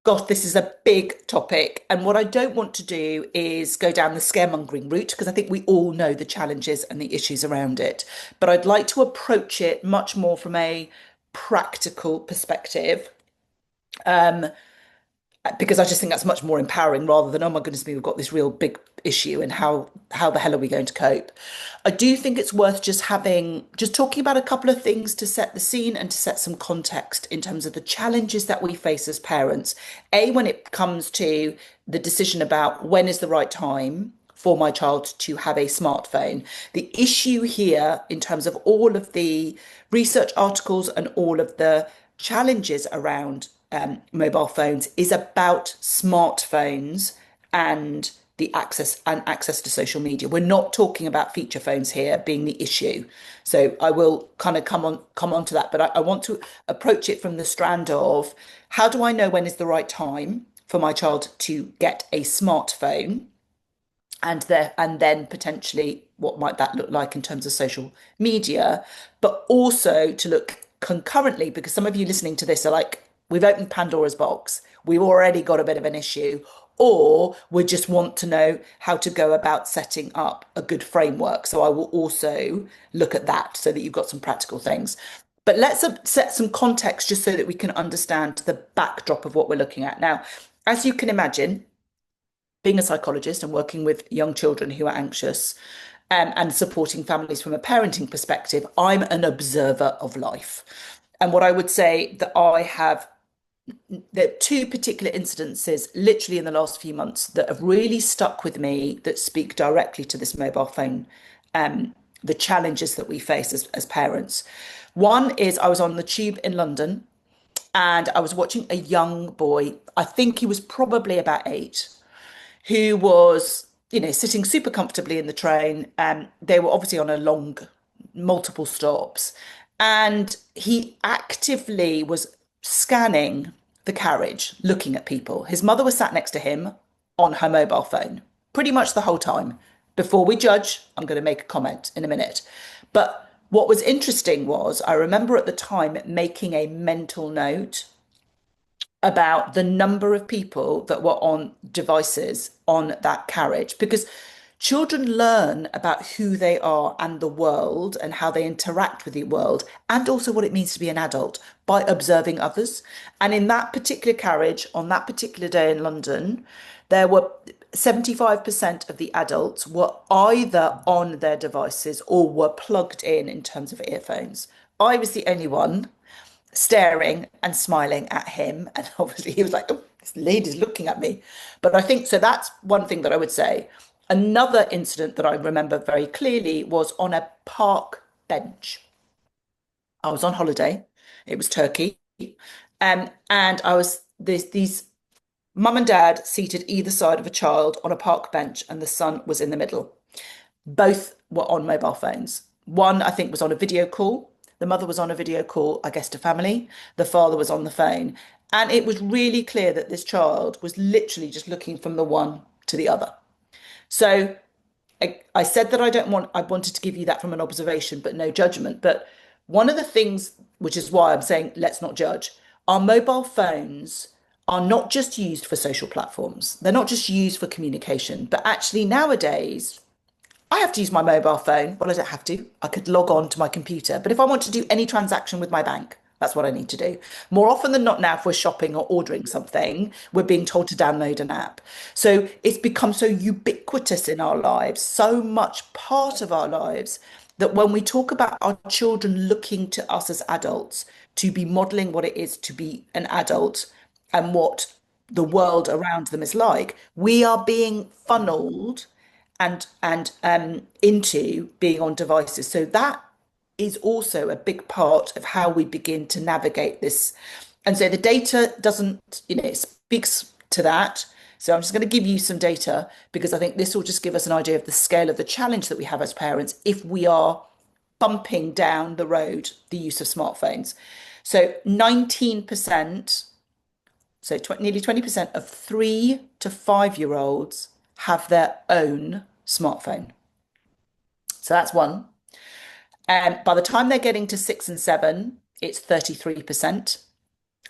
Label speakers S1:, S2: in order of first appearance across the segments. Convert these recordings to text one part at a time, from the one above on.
S1: Gosh, this is a big topic. And what I don't want to do is go down the scaremongering route because I think we all know the challenges and the issues around it. But I'd like to approach it much more from a practical perspective. Um, because I just think that's much more empowering rather than, oh my goodness me, we've got this real big issue and how the hell are we going to cope? I do think it's worth just talking about a couple of things to set the scene and to set some context in terms of the challenges that we face as parents. A, when it comes to the decision about when is the right time for my child to have a smartphone. The issue here, in terms of all of the research articles and all of the challenges around mobile phones, is about smartphones and the access to social media. We're not talking about feature phones here being the issue. So I will kind of come on to that, but I want to approach it from the strand of how do I know when is the right time for my child to get a smartphone? And then potentially what might that look like in terms of social media, but also to look concurrently, because some of you listening to this are like, we've opened Pandora's box, we've already got a bit of an issue, or we just want to know how to go about setting up a good framework. So I will also look at that so that you've got some practical things. But let's set some context just so that we can understand the backdrop of what we're looking at. Now, as you can imagine, being a psychologist and working with young children who are anxious, and supporting families from a parenting perspective, I'm an observer of life. And what I would say that there are two particular incidences literally in the last few months that have really stuck with me that speak directly to this mobile phone, the challenges that we face as parents. One is I was on the tube in London and I was watching a young boy, I think he was probably about 8, who was, sitting super comfortably in the train. They were obviously on a long, multiple stops. And he actively was scanning the carriage, looking at people. His mother was sat next to him on her mobile phone pretty much the whole time. Before we judge, I'm going to make a comment in a minute. But what was interesting was I remember at the time making a mental note about the number of people that were on devices on that carriage because children learn about who they are and the world and how they interact with the world and also what it means to be an adult by observing others. And in that particular carriage on that particular day in London, there were 75% of the adults were either on their devices or were plugged in terms of earphones. I was the only one staring and smiling at him. And obviously he was like, oh, this lady's looking at me. But I think so that's one thing that I would say. Another incident that I remember very clearly was on a park bench. I was on holiday. It was Turkey. And I was these mum and dad seated either side of a child on a park bench, and the son was in the middle. Both were on mobile phones. One, I think, was on a video call. The mother was on a video call, I guess, to family. The father was on the phone. And it was really clear that this child was literally just looking from the one to the other. So I said that I wanted to give you that from an observation, but no judgment. But one of the things, which is why I'm saying let's not judge, our mobile phones are not just used for social platforms. They're not just used for communication, but actually nowadays, I have to use my mobile phone. Well, I don't have to. I could log on to my computer. But if I want to do any transaction with my bank, that's what I need to do. More often than not now, if we're shopping or ordering something, we're being told to download an app. So it's become so ubiquitous in our lives, so much part of our lives, that when we talk about our children looking to us as adults to be modeling what it is to be an adult and what the world around them is like, we are being funneled and into being on devices. So that is also a big part of how we begin to navigate this. And so the data doesn't, it speaks to that. So I'm just going to give you some data because I think this will just give us an idea of the scale of the challenge that we have as parents if we are bumping down the road the use of smartphones. So 19%, so nearly 20% of 3 to 5 year olds have their own smartphone. So that's one. And by the time they're getting to 6 and 7, it's 33%.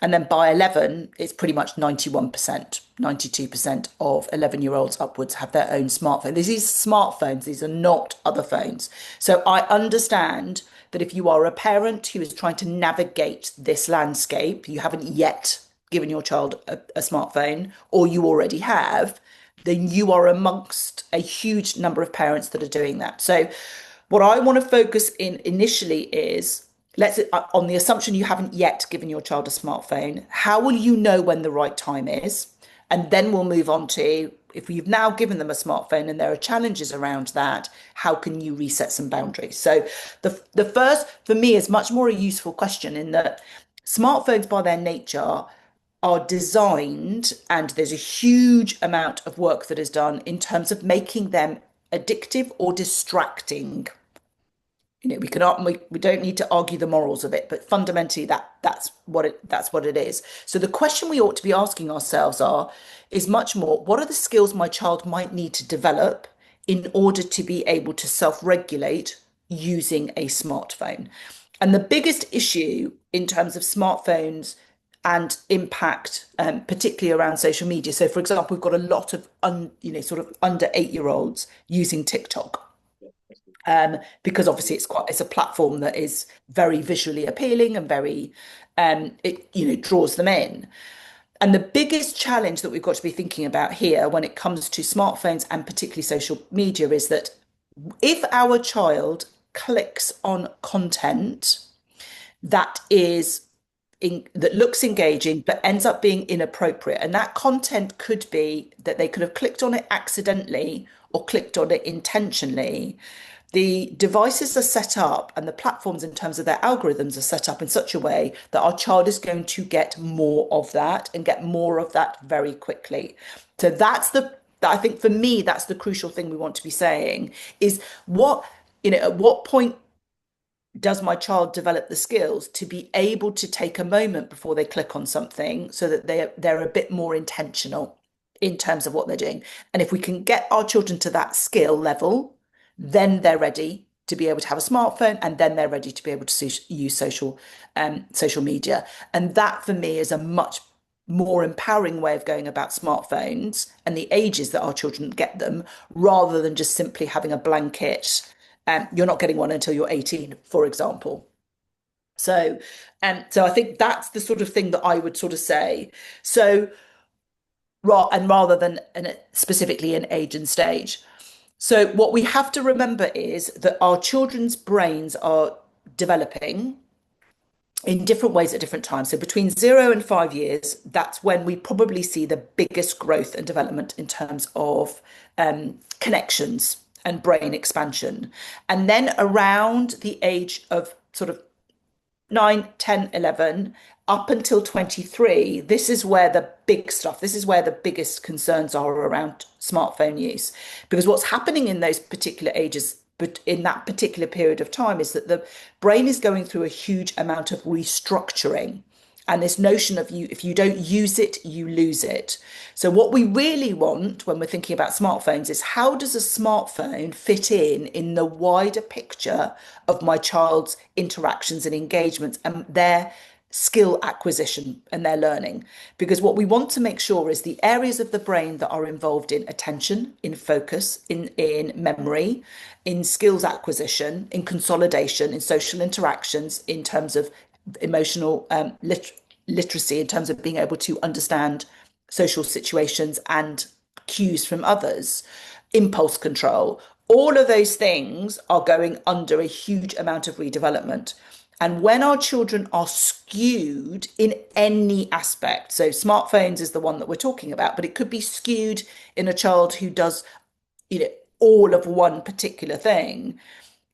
S1: And then by 11, it's pretty much 91%, 92% of 11-year-olds upwards have their own smartphone. These are smartphones, these are not other phones. So I understand that if you are a parent who is trying to navigate this landscape, you haven't yet given your child a smartphone, or you already have, then you are amongst a huge number of parents that are doing that. So, what I want to focus in initially is let's on the assumption you haven't yet given your child a smartphone, how will you know when the right time is? And then we'll move on to if you've now given them a smartphone and there are challenges around that, how can you reset some boundaries? So the first for me is much more a useful question in that smartphones by their nature are designed, and there's a huge amount of work that is done in terms of making them addictive or distracting. We don't need to argue the morals of it, but fundamentally that's what it is. So the question we ought to be asking ourselves is much more, what are the skills my child might need to develop in order to be able to self-regulate using a smartphone? And the biggest issue in terms of smartphones and impact, particularly around social media. So, for example, we've got a lot of sort of under 8-year-olds using TikTok, because obviously it's a platform that is very visually appealing and very it draws them in. And the biggest challenge that we've got to be thinking about here when it comes to smartphones and particularly social media is that if our child clicks on content that is that looks engaging but ends up being inappropriate, and that content could be that they could have clicked on it accidentally or clicked on it intentionally. The devices are set up and the platforms in terms of their algorithms are set up in such a way that our child is going to get more of that and get more of that very quickly. So I think for me, that's the crucial thing we want to be saying is at what point does my child develop the skills to be able to take a moment before they click on something so that they're a bit more intentional in terms of what they're doing? And if we can get our children to that skill level, then they're ready to be able to have a smartphone, and then they're ready to be able to use social media. And that for me is a much more empowering way of going about smartphones and the ages that our children get them, rather than just simply having a blanket. You're not getting one until you're 18, for example. So I think that's the sort of thing that I would sort of say. So, rather than specifically in age and stage. So, what we have to remember is that our children's brains are developing in different ways at different times. So, between 0 and 5 years, that's when we probably see the biggest growth and development in terms of connections and brain expansion. And then around the age of sort of 9, 10, 11, up until 23, this is where the biggest concerns are around smartphone use. Because what's happening in those particular ages, but in that particular period of time, is that the brain is going through a huge amount of restructuring. And this notion of if you don't use it, you lose it. So what we really want when we're thinking about smartphones is, how does a smartphone fit in the wider picture of my child's interactions and engagements and their skill acquisition and their learning? Because what we want to make sure is the areas of the brain that are involved in attention, in focus, in memory, in skills acquisition, in consolidation, in social interactions, in terms of emotional literacy, in terms of being able to understand social situations and cues from others, impulse control, all of those things are going under a huge amount of redevelopment. And when our children are skewed in any aspect, so smartphones is the one that we're talking about, but it could be skewed in a child who does, all of one particular thing,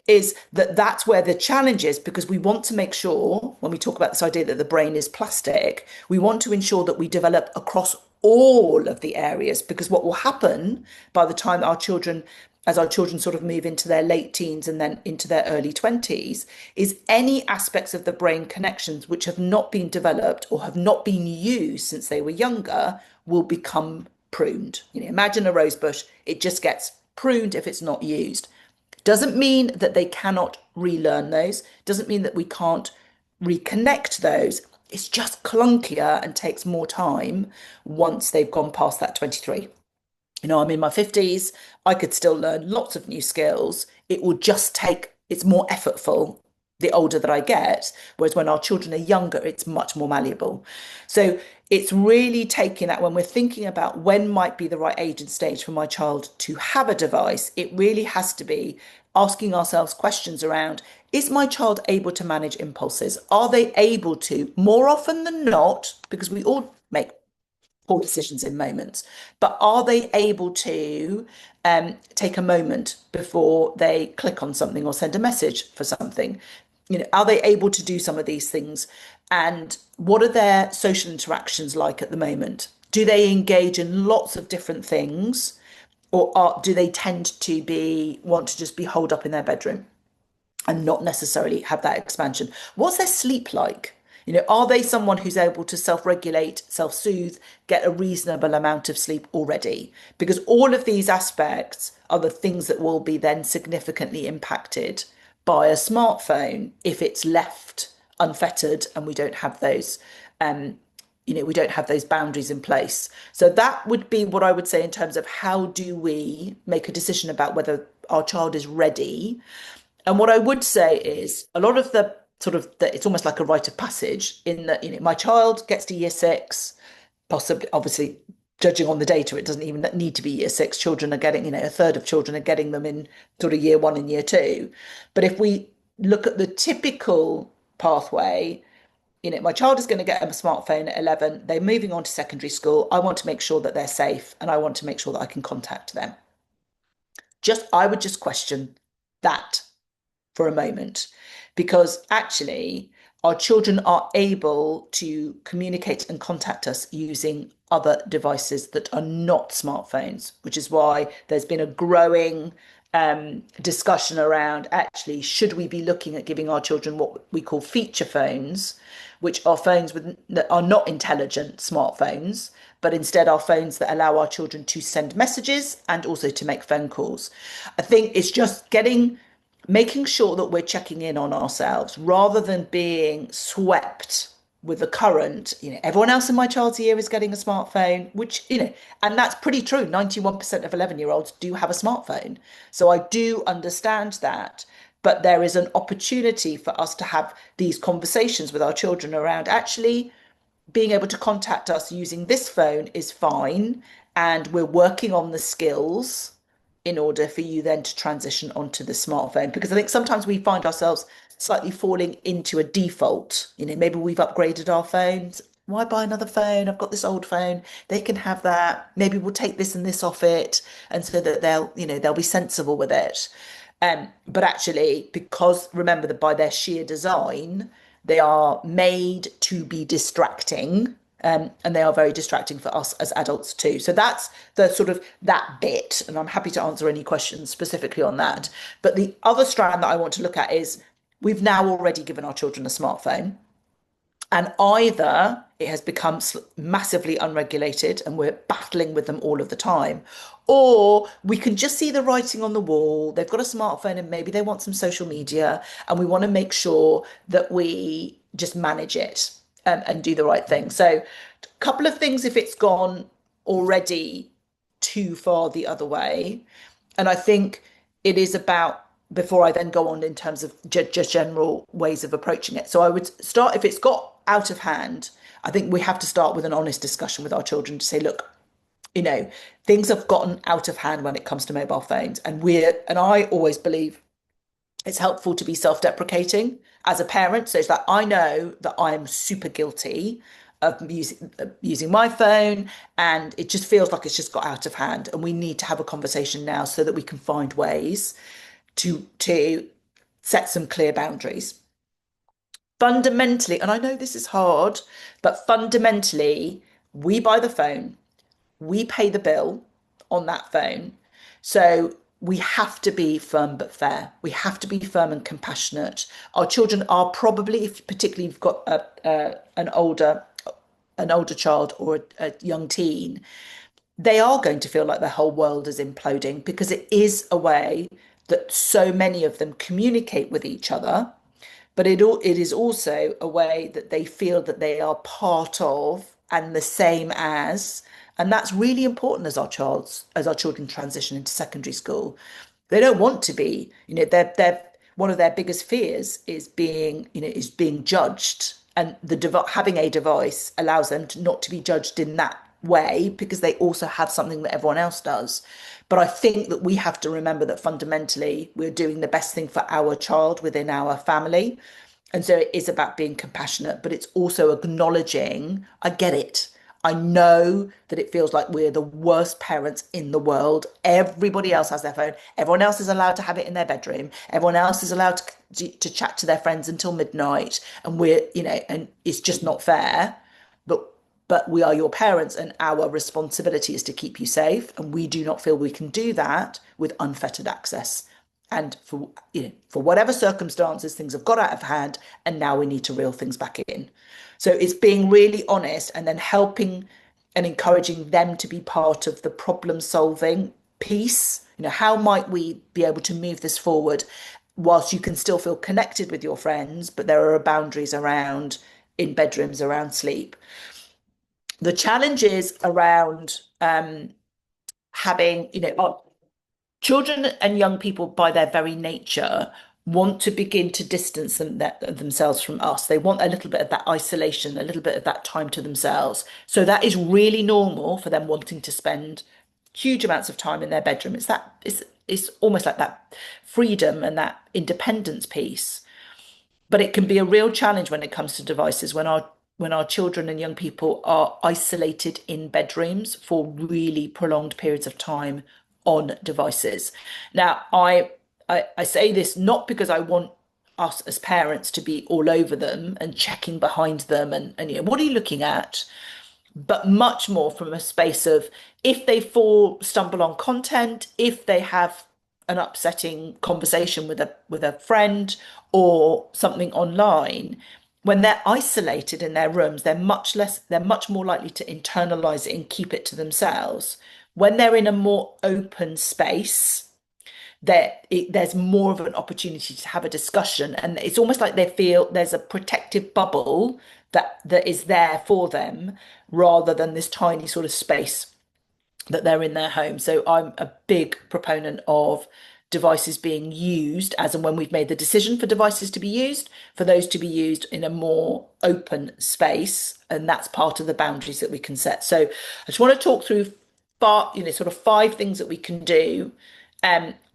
S1: is that's where the challenge is, because we want to make sure, when we talk about this idea that the brain is plastic, we want to ensure that we develop across all of the areas. Because what will happen by the time as our children sort of move into their late teens and then into their early 20s, is any aspects of the brain connections which have not been developed or have not been used since they were younger will become pruned. Imagine a rose bush, it just gets pruned if it's not used. Doesn't mean that they cannot relearn those, doesn't mean that we can't reconnect those. It's just clunkier and takes more time once they've gone past that 23. I'm in my 50s. I could still learn lots of new skills. It will just take, it's more effortful the older that I get. Whereas when our children are younger, it's much more malleable. So it's really taking that when we're thinking about when might be the right age and stage for my child to have a device, it really has to be asking ourselves questions around, is my child able to manage impulses? Are they able to, more often than not, because we all make poor decisions in moments, but are they able to take a moment before they click on something or send a message for something? Are they able to do some of these things? And what are their social interactions like at the moment? Do they engage in lots of different things, or do they tend to be want to just be holed up in their bedroom and not necessarily have that expansion? What's their sleep like? Are they someone who's able to self-regulate, self-soothe, get a reasonable amount of sleep already? Because all of these aspects are the things that will be then significantly impacted by a smartphone if it's left unfettered and we don't have those boundaries in place. So that would be what I would say in terms of how do we make a decision about whether our child is ready. And what I would say is a lot of the it's almost like a rite of passage in that, my child gets to year six, possibly, obviously, judging on the data, it doesn't even need to be year six. Children are getting, a third of children are getting them in sort of year one and year two. But if we look at the typical pathway, my child is going to get a smartphone at 11. They're moving on to secondary school. I want to make sure that they're safe and I want to make sure that I can contact them. I would just question that for a moment, because actually our children are able to communicate and contact us using other devices that are not smartphones, which is why there's been a growing discussion around actually should we be looking at giving our children what we call feature phones, which are phones that are not intelligent smartphones, but instead are phones that allow our children to send messages and also to make phone calls. I think it's just making sure that we're checking in on ourselves rather than being swept with the current. Everyone else in my child's year is getting a smartphone, which, and that's pretty true. 91% of 11-year-olds do have a smartphone. So I do understand that. But there is an opportunity for us to have these conversations with our children around actually being able to contact us using this phone is fine. And we're working on the skills in order for you then to transition onto the smartphone. Because I think sometimes we find ourselves slightly falling into a default. Maybe we've upgraded our phones. Why buy another phone? I've got this old phone. They can have that. Maybe we'll take this and this off it, and so that they'll be sensible with it. But actually, because remember that by their sheer design, they are made to be distracting, and they are very distracting for us as adults too. So that's the sort of that bit, and I'm happy to answer any questions specifically on that. But the other strand that I want to look at is we've now already given our children a smartphone. And either it has become massively unregulated and we're battling with them all of the time, or we can just see the writing on the wall. They've got a smartphone and maybe they want some social media, and we want to make sure that we just manage it and do the right thing. So, a couple of things if it's gone already too far the other way. And I think it is about, before I then go on in terms of just general ways of approaching it. So I would start, if it's got out of hand, I think we have to start with an honest discussion with our children to say, look, things have gotten out of hand when it comes to mobile phones. And I always believe it's helpful to be self-deprecating as a parent. So it's like, I know that I am super guilty of using my phone, and it just feels like it's just got out of hand. And we need to have a conversation now so that we can find ways to set some clear boundaries. Fundamentally, and I know this is hard, but fundamentally, we buy the phone, we pay the bill on that phone. So we have to be firm but fair. We have to be firm and compassionate. Our children are probably, if particularly you've got an older child or a young teen, they are going to feel like their whole world is imploding because it is a way that so many of them communicate with each other. but it is also a way that they feel that they are part of and the same as, and that's really important as our children transition into secondary school. They don't want to be, they're one of their biggest fears is being judged, and having a device allows them to not to be judged in that way because they also have something that everyone else does. But I think that we have to remember that fundamentally we're doing the best thing for our child within our family. And so it is about being compassionate, but it's also acknowledging, I get it. I know that it feels like we're the worst parents in the world. Everybody else has their phone. Everyone else is allowed to have it in their bedroom. Everyone else is allowed to chat to their friends until midnight. And and it's just not fair. But we are your parents, and our responsibility is to keep you safe. And we do not feel we can do that with unfettered access. And for whatever circumstances, things have got out of hand, and now we need to reel things back in. So it's being really honest and then helping and encouraging them to be part of the problem solving piece. How might we be able to move this forward whilst you can still feel connected with your friends, but there are boundaries around in bedrooms around sleep. The challenge is around having, children and young people, by their very nature, want to begin to distance themselves from us. They want a little bit of that isolation, a little bit of that time to themselves. So that is really normal for them wanting to spend huge amounts of time in their bedroom. It's almost like that freedom and that independence piece. But it can be a real challenge when it comes to devices when our children and young people are isolated in bedrooms for really prolonged periods of time on devices. Now, I say this not because I want us as parents to be all over them and checking behind them and what are you looking at? But much more from a space of if they stumble on content, if they have an upsetting conversation with a friend or something online, when they're isolated in their rooms, they're much more likely to internalize it and keep it to themselves. When they're in a more open space, there's more of an opportunity to have a discussion, and it's almost like they feel there's a protective bubble that is there for them rather than this tiny sort of space that they're in their home. So I'm a big proponent of devices being used as and when we've made the decision for devices to be used, for those to be used in a more open space. And that's part of the boundaries that we can set. So I just want to talk through sort of five things that we can do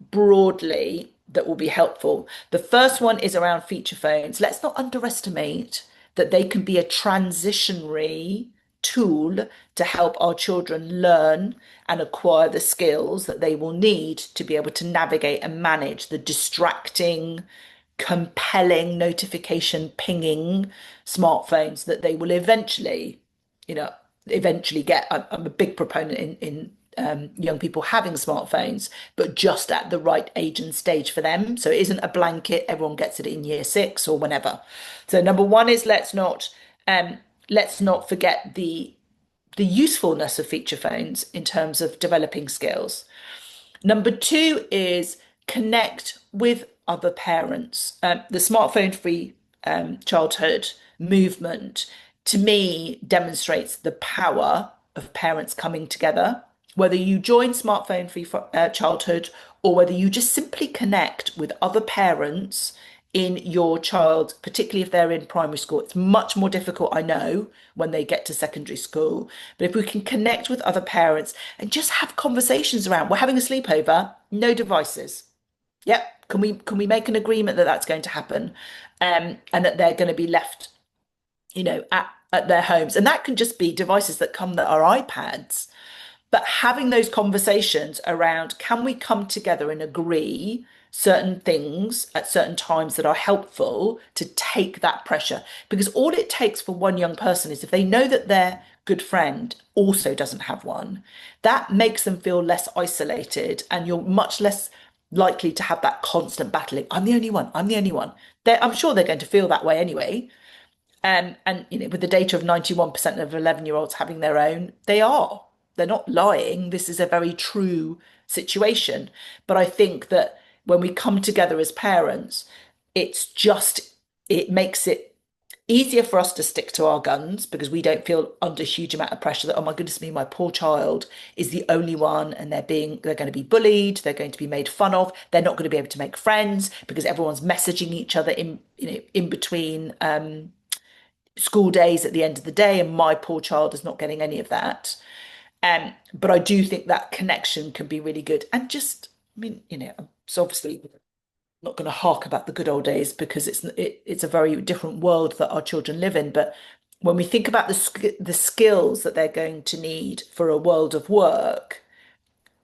S1: broadly that will be helpful. The first one is around feature phones. Let's not underestimate that they can be a transitionary tool to help our children learn and acquire the skills that they will need to be able to navigate and manage the distracting, compelling notification pinging smartphones that they will you know, eventually get. I'm a big proponent in young people having smartphones, but just at the right age and stage for them. So it isn't a blanket, everyone gets it in year 6 or whenever. So number one is let's not forget the usefulness of feature phones in terms of developing skills. Number two is connect with other parents. The smartphone free childhood movement, to me, demonstrates the power of parents coming together. Whether you join smartphone free childhood or whether you just simply connect with other parents in your child, particularly if they're in primary school. It's much more difficult, I know, when they get to secondary school. But if we can connect with other parents and just have conversations around, we're having a sleepover, no devices. Yep. Can we make an agreement that that's going to happen, and that they're going to be left, at their homes, and that can just be devices that come that are iPads. But having those conversations around, can we come together and agree certain things at certain times that are helpful to take that pressure? Because all it takes for one young person is if they know that their good friend also doesn't have one, that makes them feel less isolated, and you're much less likely to have that constant battling. I'm the only one. I'm the only one. I'm sure they're going to feel that way anyway. And with the data of 91% of 11-year-olds having their own, they are. They're not lying. This is a very true situation. But I think that when we come together as parents, it's just it makes it easier for us to stick to our guns because we don't feel under a huge amount of pressure that, oh my goodness me, my poor child is the only one and they're going to be bullied, they're going to be made fun of, they're not going to be able to make friends because everyone's messaging each other in between school days at the end of the day, and my poor child is not getting any of that. But I do think that connection can be really good. And just, I mean, it's obviously not going to hark about the good old days because it's a very different world that our children live in. But when we think about the skills that they're going to need for a world of work,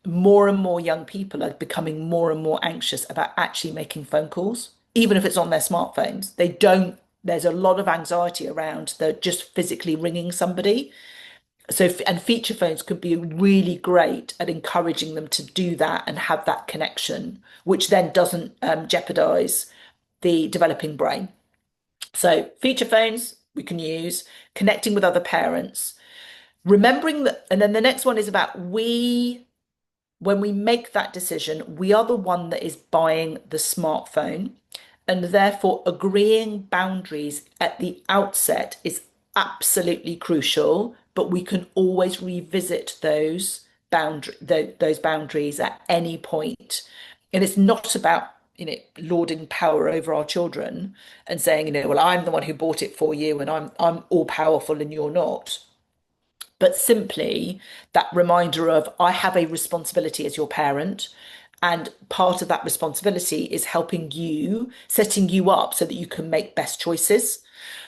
S1: more and more young people are becoming more and more anxious about actually making phone calls, even if it's on their smartphones. They don't, there's a lot of anxiety around the just physically ringing somebody. So, and feature phones could be really great at encouraging them to do that and have that connection, which then doesn't jeopardize the developing brain. So, feature phones we can use, connecting with other parents, remembering that, and then the next one is about when we make that decision, we are the one that is buying the smartphone, and therefore agreeing boundaries at the outset is absolutely crucial. But we can always revisit those boundaries at any point. And it's not about lording power over our children and saying, well, I'm the one who bought it for you, and I'm all powerful and you're not, but simply that reminder of I have a responsibility as your parent. And part of that responsibility is helping you, setting you up so that you can make best choices.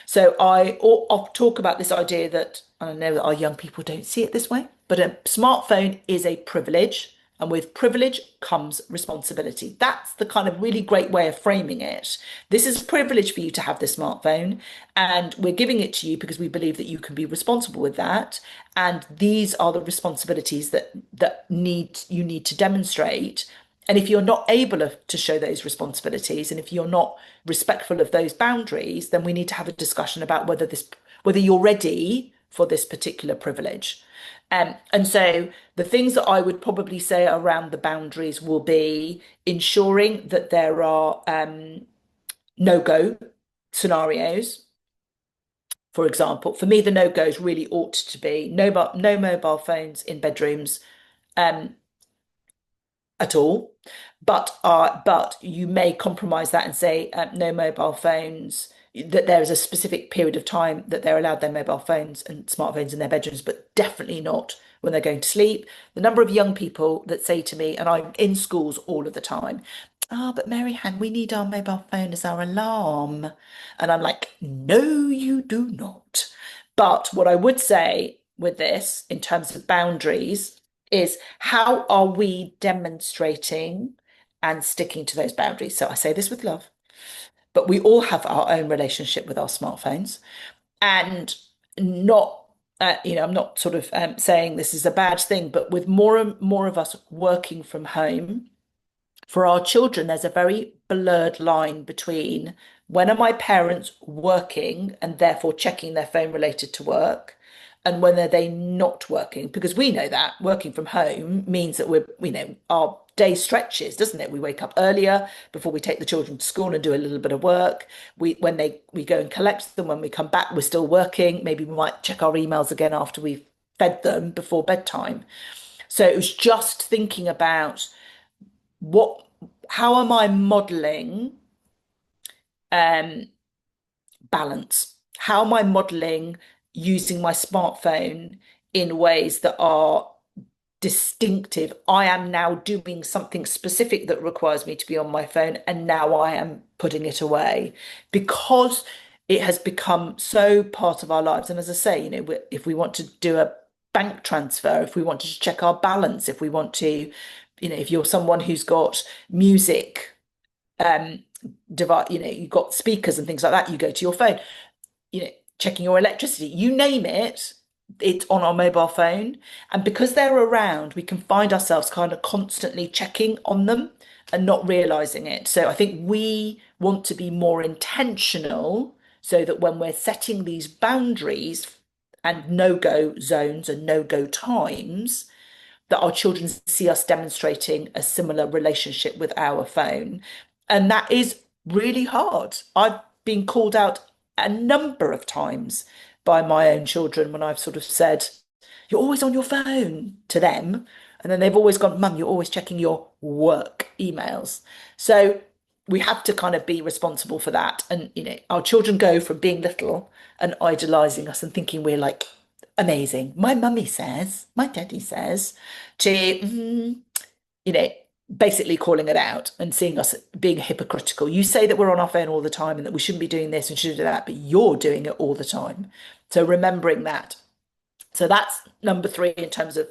S1: So I'll talk about this idea that, and I know that our young people don't see it this way, but a smartphone is a privilege. And with privilege comes responsibility. That's the kind of really great way of framing it. This is a privilege for you to have this smartphone, and we're giving it to you because we believe that you can be responsible with that. And these are the responsibilities that you need to demonstrate. And if you're not able to show those responsibilities, and if you're not respectful of those boundaries, then we need to have a discussion about whether you're ready for this particular privilege. And so the things that I would probably say around the boundaries will be ensuring that there are no-go scenarios. For example, for me, the no-goes really ought to be no mobile phones in bedrooms at all. But you may compromise that and say no mobile phones. That there is a specific period of time that they're allowed their mobile phones and smartphones in their bedrooms, but definitely not when they're going to sleep. The number of young people that say to me, and I'm in schools all of the time, oh, but Maryhan, we need our mobile phone as our alarm. And I'm like, no, you do not. But what I would say with this, in terms of boundaries, is how are we demonstrating and sticking to those boundaries? So I say this with love, but we all have our own relationship with our smartphones, and not I'm not sort of saying this is a bad thing, but with more and more of us working from home, for our children, there's a very blurred line between when are my parents working and therefore checking their phone related to work, and when are they not working? Because we know that working from home means that our day stretches, doesn't it? We wake up earlier before we take the children to school and do a little bit of work. We go and collect them. When we come back, we're still working. Maybe we might check our emails again after we've fed them before bedtime. So it was just thinking about what how am I modeling um, balance? How am I modeling using my smartphone in ways that are distinctive? I am now doing something specific that requires me to be on my phone, and now I am putting it away because it has become so part of our lives. And as I say, if we want to do a bank transfer, if we want to check our balance, if we want to, if you're someone who's got music um device, you've got speakers and things like that, you go to your phone, you know, checking your electricity, you name it, it's on our mobile phone. And because they're around, we can find ourselves kind of constantly checking on them and not realizing it. So I think we want to be more intentional so that when we're setting these boundaries and no-go zones and no-go times, that our children see us demonstrating a similar relationship with our phone. And that is really hard. been called out a number of times by my own children when I've sort of said, "You're always on your phone" to them. And then they've always gone, "Mum, you're always checking your work emails." So we have to kind of be responsible for that. And, our children go from being little and idolizing us and thinking we're like amazing. My mummy says, my daddy says, to, you know, basically calling it out and seeing us being hypocritical. You say that we're on our phone all the time and that we shouldn't be doing this and shouldn't do that, but you're doing it all the time. So remembering that. So that's number three in terms of,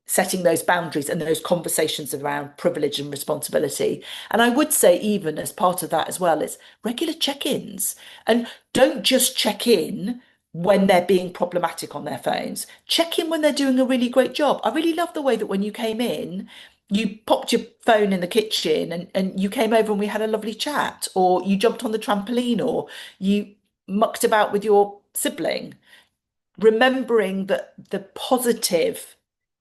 S1: setting those boundaries and those conversations around privilege and responsibility. And I would say, even as part of that as well, is regular check-ins. And don't just check in when they're being problematic on their phones. Check in when they're doing a really great job. I really love the way that when you came in, you popped your phone in the kitchen and you came over and we had a lovely chat, or you jumped on the trampoline, or you mucked about with your sibling, remembering that the positive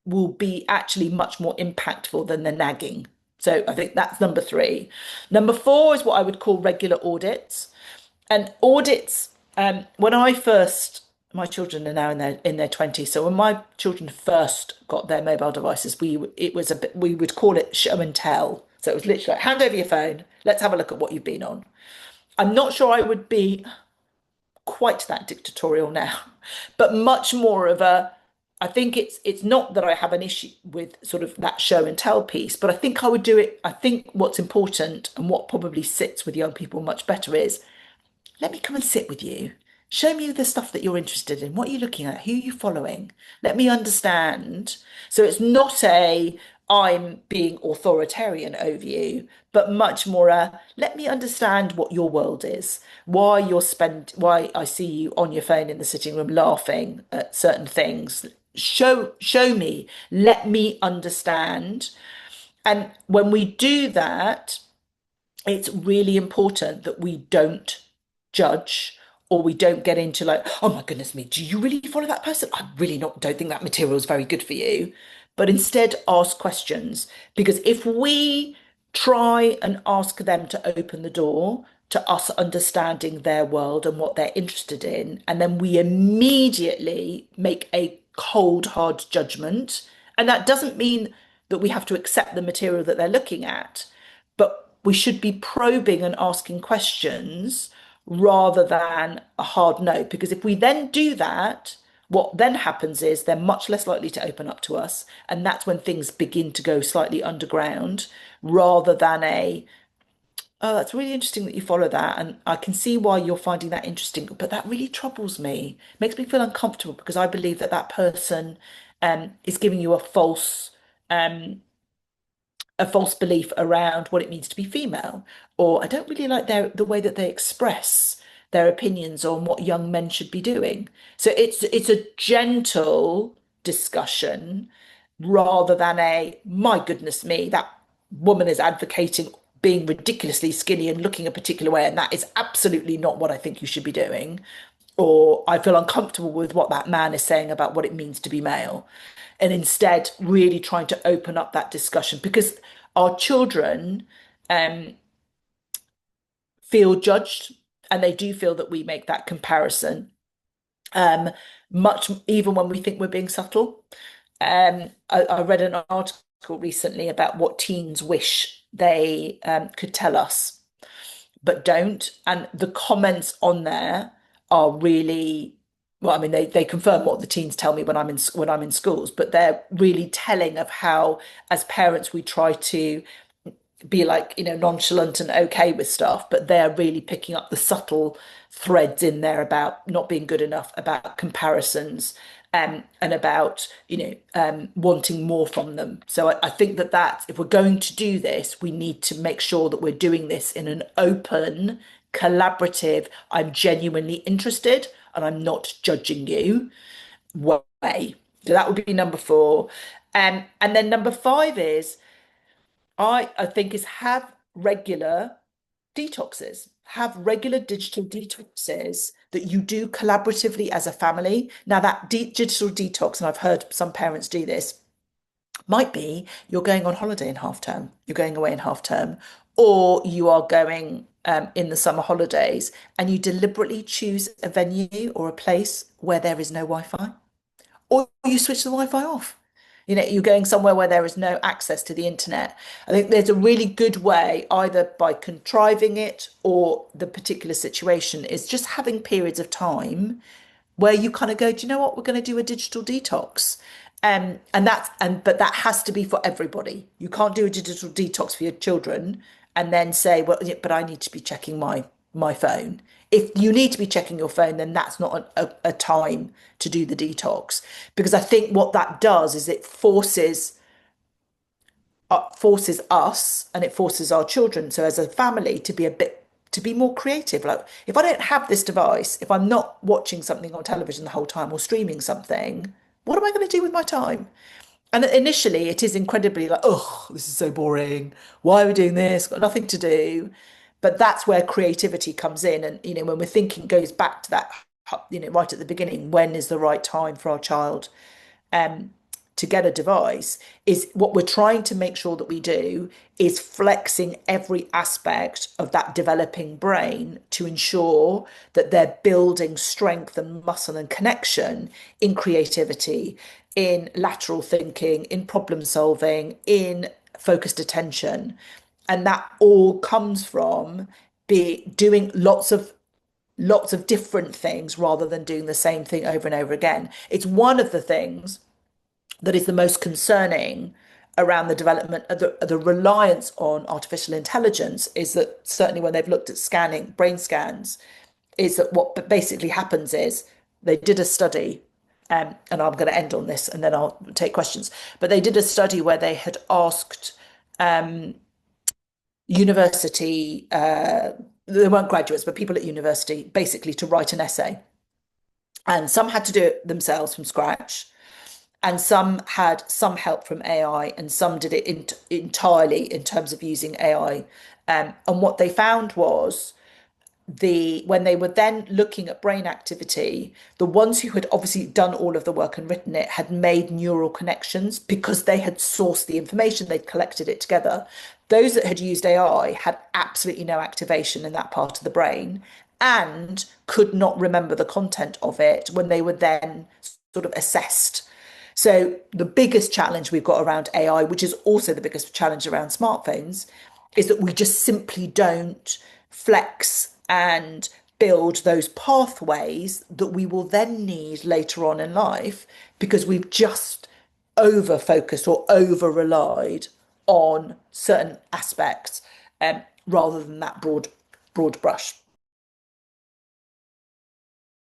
S1: will be actually much more impactful than the nagging. So I think that's number three. Number four is what I would call regular audits. And audits, when I first, my children are now in their 20s. So when my children first got their mobile devices, it was a bit, we would call it show and tell. So it was literally like, hand over your phone, let's have a look at what you've been on. I'm not sure I would be quite that dictatorial now, but much more of a, I think it's not that I have an issue with sort of that show and tell piece, but I think I would do it. I think what's important and what probably sits with young people much better is, let me come and sit with you. Show me the stuff that you're interested in. What are you looking at? Who are you following? Let me understand. So it's not a I'm being authoritarian over you, but much more a let me understand what your world is. Why I see you on your phone in the sitting room laughing at certain things. Show me. Let me understand. And when we do that, it's really important that we don't judge, or we don't get into like, oh my goodness me, do you really follow that person? I really not don't think that material is very good for you. But instead ask questions. Because if we try and ask them to open the door to us understanding their world and what they're interested in, and then we immediately make a cold, hard judgment, and that doesn't mean that we have to accept the material that they're looking at, but we should be probing and asking questions rather than a hard no. Because if we then do that, what then happens is they're much less likely to open up to us. And that's when things begin to go slightly underground rather than oh, that's really interesting that you follow that. And I can see why you're finding that interesting, but that really troubles me. Makes me feel uncomfortable because I believe that that person is giving you um, a false belief around what it means to be female, or I don't really like the way that they express their opinions on what young men should be doing. So it's a gentle discussion rather than a my goodness me, that woman is advocating being ridiculously skinny and looking a particular way, and that is absolutely not what I think you should be doing, or I feel uncomfortable with what that man is saying about what it means to be male. And instead, really trying to open up that discussion because our children feel judged, and they do feel that we make that comparison, um, much even when we think we're being subtle. I read an article recently about what teens wish they could tell us but don't. And the comments on there are really, well, I mean, they confirm what the teens tell me when I'm in schools, but they're really telling of how, as parents, we try to be like, nonchalant and okay with stuff, but they're really picking up the subtle threads in there about not being good enough, about comparisons, and about, wanting more from them. So I think that if we're going to do this, we need to make sure that we're doing this in an open, collaborative, I'm genuinely interested and I'm not judging you way. So that would be number four. And then number five is I think is have regular detoxes. Have regular digital detoxes that you do collaboratively as a family. Now, that digital detox, and I've heard some parents do this, might be you're going on holiday in half term, you're going away in half term, or you are going in the summer holidays, and you deliberately choose a venue or a place where there is no Wi-Fi, or you switch the Wi-Fi off. You're going somewhere where there is no access to the internet. I think there's a really good way, either by contriving it or the particular situation, is just having periods of time where you kind of go, do you know what? We're going to do a digital detox. But that has to be for everybody. You can't do a digital detox for your children and then say, well, yeah, but I need to be checking my phone. If you need to be checking your phone, then that's not a time to do the detox. Because I think what that does is it forces us and it forces our children, so as a family, to be more creative. Like, if I don't have this device, if I'm not watching something on television the whole time or streaming something, what am I going to do with my time? And initially it is incredibly like, oh, this is so boring, why are we doing this, got nothing to do. But that's where creativity comes in. And when we're thinking, goes back to that, right at the beginning, when is the right time for our child to get a device? Is what we're trying to make sure that we do is flexing every aspect of that developing brain to ensure that they're building strength and muscle and connection in creativity, in lateral thinking, in problem solving, in focused attention. And that all comes from be doing lots of different things rather than doing the same thing over and over again. It's one of the things that is the most concerning around the development of the reliance on artificial intelligence, is that certainly when they've looked at scanning brain scans, is that what basically happens is they did a study, and I'm going to end on this and then I'll take questions. But they did a study where they had asked university, they weren't graduates, but people at university, basically to write an essay. And some had to do it themselves from scratch, and some had some help from AI, and some did it entirely in terms of using AI. And what they found was, when they were then looking at brain activity, the ones who had obviously done all of the work and written it had made neural connections because they had sourced the information, they'd collected it together. Those that had used AI had absolutely no activation in that part of the brain and could not remember the content of it when they were then sort of assessed. So the biggest challenge we've got around AI, which is also the biggest challenge around smartphones, is that we just simply don't flex and build those pathways that we will then need later on in life, because we've just over focused or over relied on certain aspects, rather than that broad brush.